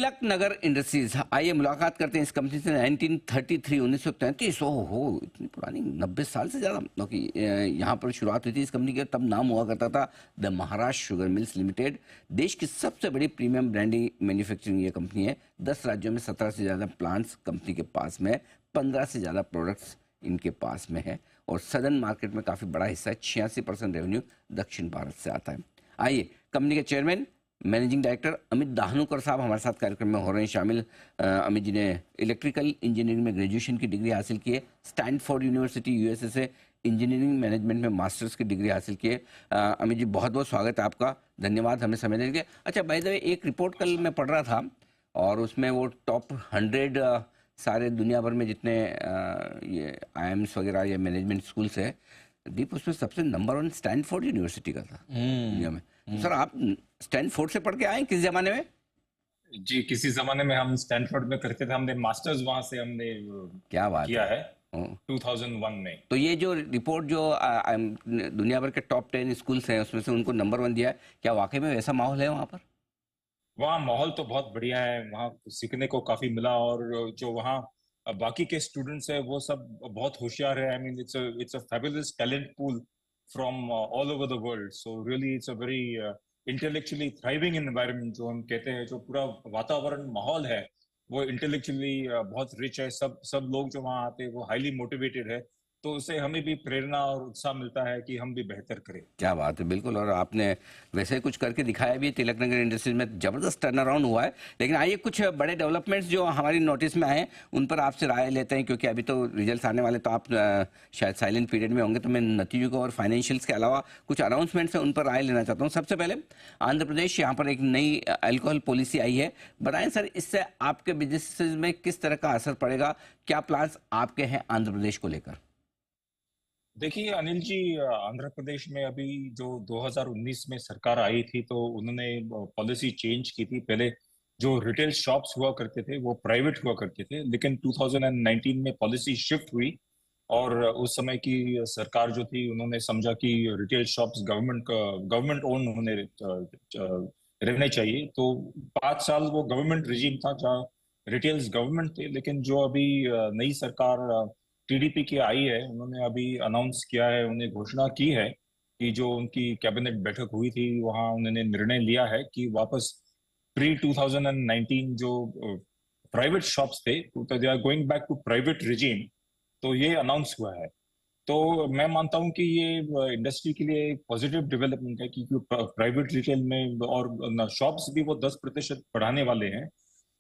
तिलक Nagar industries, आइए मुलाकात करते हैं इस कंपनी से। 1933 1933, ओहो इतनी पुरानी, 90 साल से ज़्यादा क्योंकि यहाँ पर शुरुआत हुई थी इस कंपनी की। तब नाम हुआ करता था the Maharashtra sugar mills limited. देश की सबसे बड़ी प्रीमियम ब्रांडिंग मैन्युफैक्चरिंग ये कंपनी है। 10 राज्यों में 17 से ज़्यादा प्लांट्स कंपनी के पास में है। 15 से ज़्यादा प्रोडक्ट्स इनके पास में है और सदर्न मार्केट में काफ़ी बड़ा हिस्सा है। 86% रेवेन्यू दक्षिण भारत से आता है। आइए, कंपनी के चेयरमैन मैनेजिंग डायरेक्टर अमित दाहनुकर साहब हमारे साथ कार्यक्रम में हो रहे हैं शामिल। अमित जी ने इलेक्ट्रिकल इंजीनियरिंग में ग्रेजुएशन की डिग्री हासिल की है। स्टैनफोर्ड यूनिवर्सिटी यूएसए से इंजीनियरिंग मैनेजमेंट में मास्टर्स की डिग्री हासिल की है। अमित जी, बहुत बहुत स्वागत है आपका, धन्यवाद हमें समय देने के लिए। अच्छा, बाय द वे, एक रिपोर्ट कल मैं पढ़ रहा था और उसमें वो टॉप 100 सारे दुनिया भर में जितने ये आईएम्स वगैरह या मैनेजमेंट स्कूल्स है, दीप उसमें सबसे नंबर 1 स्टैनफोर्ड यूनिवर्सिटी का था दुनिया में। सर, आप स्टैनफोर्ड से पढ़ के आए किस जमाने में? जी, किसी जमाने में हम स्टैनफोर्ड में करते थे। हमने मास्टर्स वहां से हमने क्या बात किया है ओ, 2001 में। तो ये जो रिपोर्ट जो दुनिया भर के टॉप 10 स्कूल्स हैं उसमें से उनको नंबर 1 दिया है, क्या वाकई में वैसा माहौल है वहाँ पर? वहाँ माहौल तो बहुत बढ़िया है, वहाँ सीखने को काफी मिला। और जो वहाँ बाकी के स्टूडेंट्स है वो सब बहुत होशियार है। I mean it's a fabulous talent pool from all over the world. So really it's a very intellectually thriving environment जो हम कहते हैं। जो पूरा वातावरण माहौल है वो इंटेलेक्चुअली बहुत रिच है। सब सब लोग जो वहाँ आते हैं वो हाईली मोटिवेटेड है। तो उससे हमें भी प्रेरणा और उत्साह मिलता है कि हम भी बेहतर करें। क्या बात है, बिल्कुल। और आपने वैसे ही कुछ करके दिखाया भी है। तिलक नगर इंडस्ट्रीज में जबरदस्त टर्न अराउंड हुआ है। लेकिन आइए, कुछ बड़े डेवलपमेंट्स जो हमारी नोटिस में आए हैं उन पर आपसे राय लेते हैं, क्योंकि अभी तो रिजल्ट्स आने वाले, तो आप शायद साइलेंट पीरियड में होंगे। तो मैं नतीजों को और फाइनेंशियल्स के अलावा कुछ अनाउंसमेंट्स हैं उन पर राय लेना चाहता हूँ। सबसे पहले आंध्र प्रदेश, यहाँ पर एक नई अल्कोहल पॉलिसी आई है। बताएं सर, इससे आपके बिजनेस में किस तरह का असर पड़ेगा? क्या प्लान्स आपके हैं आंध्र प्रदेश को लेकर? देखिए अनिल जी, आंध्र प्रदेश में अभी जो 2019 में सरकार आई थी तो उन्होंने पॉलिसी चेंज की थी। पहले जो रिटेल शॉप्स हुआ करते थे वो प्राइवेट हुआ करते थे, लेकिन 2019 में पॉलिसी शिफ्ट हुई। और उस समय की सरकार जो थी उन्होंने समझा कि रिटेल शॉप्स गवर्नमेंट ओन होने रहने चाहिए। तो 5 साल वो गवर्नमेंट रिजीम था जहाँ रिटेल्स गवर्नमेंट थे। लेकिन जो अभी नई सरकार टीडीपी की आई है, उन्होंने अभी अनाउंस किया है, उन्हें घोषणा की है कि जो उनकी कैबिनेट बैठक हुई थी वहां उन्होंने निर्णय लिया है कि वापस प्री 2019 जो प्राइवेट शॉप्स थे तो they are going back to private regime. तो ये अनाउंस हुआ है। तो मैं मानता हूं कि ये इंडस्ट्री के लिए एक पॉजिटिव डेवलपमेंट है, क्योंकि प्राइवेट रिटेल में और शॉप्स भी वो 10% बढ़ाने वाले हैं।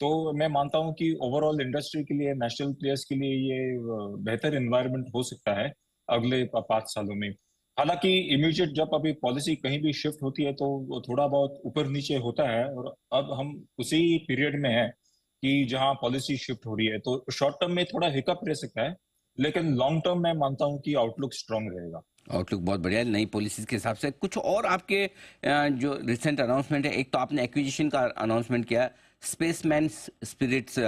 तो मैं मानता हूं कि ओवरऑल इंडस्ट्री के लिए, नेशनल प्लेयर्स के लिए ये बेहतर एनवायरनमेंट हो सकता है अगले 5 सालों में। हालांकि इमीडिएट जब अभी पॉलिसी कहीं भी शिफ्ट होती है तो वो थोड़ा बहुत ऊपर नीचे होता है। और अब हम उसी पीरियड में है कि जहां पॉलिसी शिफ्ट हो रही है, तो शॉर्ट टर्म में थोड़ा हिकअप रह सकता है, लेकिन लॉन्ग टर्म में मानता हूं कि आउटलुक स्ट्रांग रहेगा। आउटलुक बहुत बढ़िया है नई पॉलिसीज के हिसाब से। कुछ और आपके जो रिसेंट अनाउंसमेंट है, एक तो आपने एक्विजिशन का अनाउंसमेंट किया, स्पेसमैन स्पिरिट्स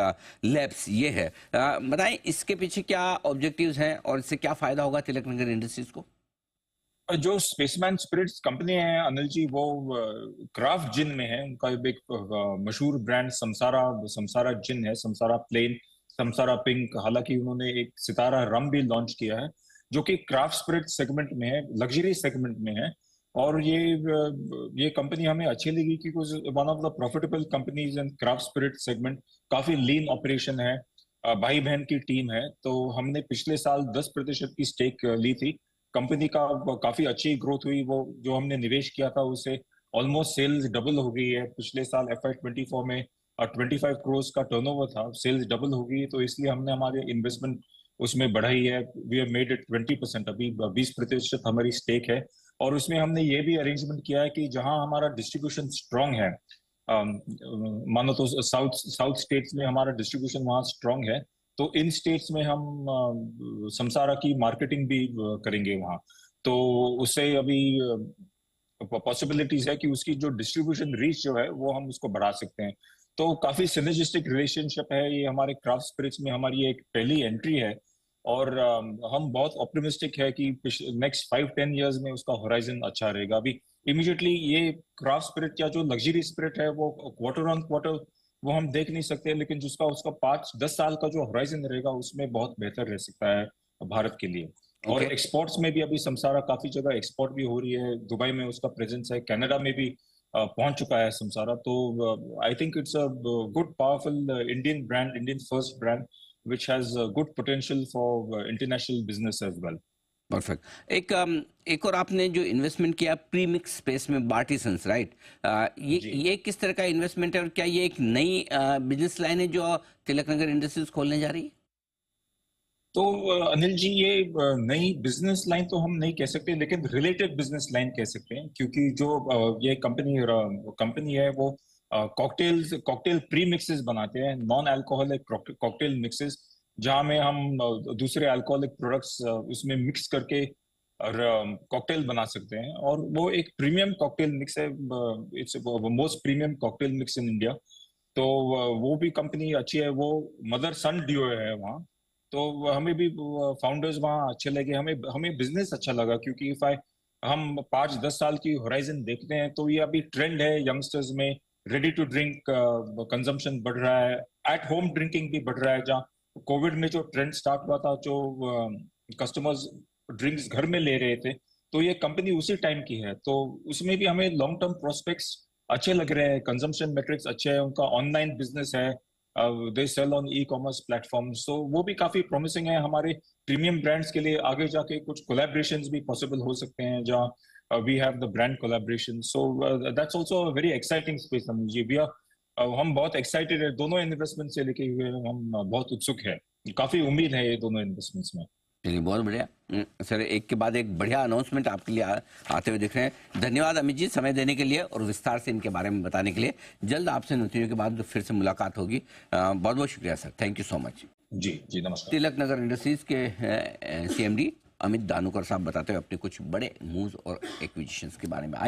लैब्स, ये है। बताएं इसके पीछे क्या ऑब्जेक्टिव्स हैं और इससे क्या फायदा होगा तिलक नगर इंडस्ट्रीज को? जो स्पेसमैन स्पिरिट्स कंपनी है अनिल जी, वो क्राफ्ट जिन में है। उनका एक मशहूर ब्रांड समसारा समसारा जिन है, समसारा प्लेन, समसारा पिंक। हालांकि उन्होंने एक सितारा रम भी लॉन्च किया है जो कि क्राफ्ट स्पिरिट सेगमेंट में है, लग्जरी सेगमेंट में है। और ये कंपनी हमें अच्छी लगी क्योंकि one of the profitable companies in craft spirit segment. काफी लीन ऑपरेशन है, भाई बहन की टीम है। तो हमने पिछले साल 10% की स्टेक ली थी। कंपनी का काफी अच्छी ग्रोथ हुई। वो जो हमने निवेश किया था उससे ऑलमोस्ट सेल्स डबल हो गई है। पिछले साल FY24 में 25 करोड़ का टर्नओवर था, सेल्स डबल हो गई। तो इसलिए हमने हमारे इन्वेस्टमेंट उसमें बढ़ाई है। वी हैव मेड इट 20%, अभी 20% हमारी स्टेक है। और उसमें हमने ये भी अरेंजमेंट किया है कि जहां हमारा डिस्ट्रीब्यूशन स्ट्रांग है, मानो तो साउथ साउथ स्टेट्स में हमारा डिस्ट्रीब्यूशन वहाँ स्ट्रांग है, तो इन स्टेट्स में हम समसारा की मार्केटिंग भी करेंगे वहाँ। तो उससे अभी पॉसिबिलिटीज है कि उसकी जो डिस्ट्रीब्यूशन रीच जो है वो हम उसको बढ़ा सकते हैं। तो काफी सिनर्जिस्टिक रिलेशनशिप है ये। हमारे क्राफ्ट स्पिरिट्स में हमारी एक पहली एंट्री है। और हम बहुत ऑप्टिमिस्टिक है कि नेक्स्ट 5-10 इयर्स में उसका होराइजन अच्छा रहेगा। अभी इमीडिएटली ये क्राफ्ट स्पिरिट या जो लग्जरी स्पिरिट है वो क्वार्टर ऑन क्वार्टर वो हम देख नहीं सकते, लेकिन जिसका उसका 5-10 साल का जो होराइजन रहेगा उसमें बहुत बेहतर रह सकता है भारत के लिए। और ओके। एक्सपोर्ट्स में भी अभी समसारा काफी जगह एक्सपोर्ट भी हो रही है, दुबई में उसका प्रेजेंस है, कनाडा में भी पहुंच चुका है समसारा। तो I think it's a good powerful Indian brand, Indian first brand which has good potential for international business as well. Perfect. एक और आपने जो इन्वेस्टमेंट किया प्री मिक्स स्पेस में, बार्टिसंस, राइट? ये जी। ये किस तरह का इन्वेस्टमेंट है और क्या ये एक नई बिजनेस लाइन है जो तिलक नगर इंडस्ट्रीज खोलने जा रही है? तो अनिल जी, ये नई बिजनेस लाइन तो हम नहीं कह सकते, लेकिन रिलेटेड बिजनेस लाइन कह सकते हैं, क्योंकि जो ये कंपनी है वो कॉकटेल प्री मिक्सेस बनाते हैं, नॉन अल्कोहलिक कॉकटेल मिक्सेस, जहां में हम दूसरे अल्कोहलिक प्रोडक्ट्स उसमें मिक्स करके कॉकटेल बना सकते हैं। और वो एक प्रीमियम कॉकटेल मिक्स है, it's most premium cocktail mix in India. तो वो भी कंपनी अच्छी है, वो मदर सन डियो है वहाँ। तो हमें भी फाउंडर्स वहाँ अच्छे लगे, हमें हमें बिजनेस अच्छा लगा, क्योंकि इफ आई हम 5-10 साल की होराइजन देखते हैं तो ये अभी ट्रेंड है यंगस्टर्स में, रेडी टू ड्रिंक कंजम्पशन बढ़ रहा है, एट होम ड्रिंकिंग भी बढ़ रहा है। जहाँ कोविड में जो ट्रेंड स्टार्ट हुआ था, जो कस्टमर्स ड्रिंक्स घर में ले रहे थे, तो ये कंपनी उसी टाइम की है। तो उसमें भी हमें लॉन्ग टर्म प्रोस्पेक्ट्स अच्छे लग रहे हैं, कंजम्पशन मेट्रिक्स अच्छे हैं, उनका ऑनलाइन बिजनेस है, they sell on e commerce platform, so वो भी काफी प्रॉमिसिंग है। हमारे प्रीमियम ब्रांड्स के लिए आगे जाके कुछ कोलैबोरेशंस भी पॉसिबल हो सकते हैं, जहाँ we have the brand collaboration. So that's also a very exciting space. जी भैया, हम बहुत एक्साइटेड है दोनों इन्वेस्टमेंट से लेके हुए, हम बहुत उत्सुक है, काफी उम्मीद है ये दोनों इन्वेस्टमेंट्स में। चलिए, बहुत बढ़िया। सर, एक के बाद एक बढ़िया अनाउंसमेंट आपके लिए आते हुए दिख रहे हैं। धन्यवाद अमित जी, समय देने के लिए और विस्तार से इनके बारे में बताने के लिए। जल्द आपसे नौकरियों के बाद फिर से मुलाकात होगी। बहुत बहुत शुक्रिया sir, thank you so much. जी जी, नमस्कार। तिलक नगर इंडस्ट्रीज के CMD अमित दानोकर साहब बताते हुए अपने कुछ बड़े मूव्स और एक्विजिशंस के बारे में।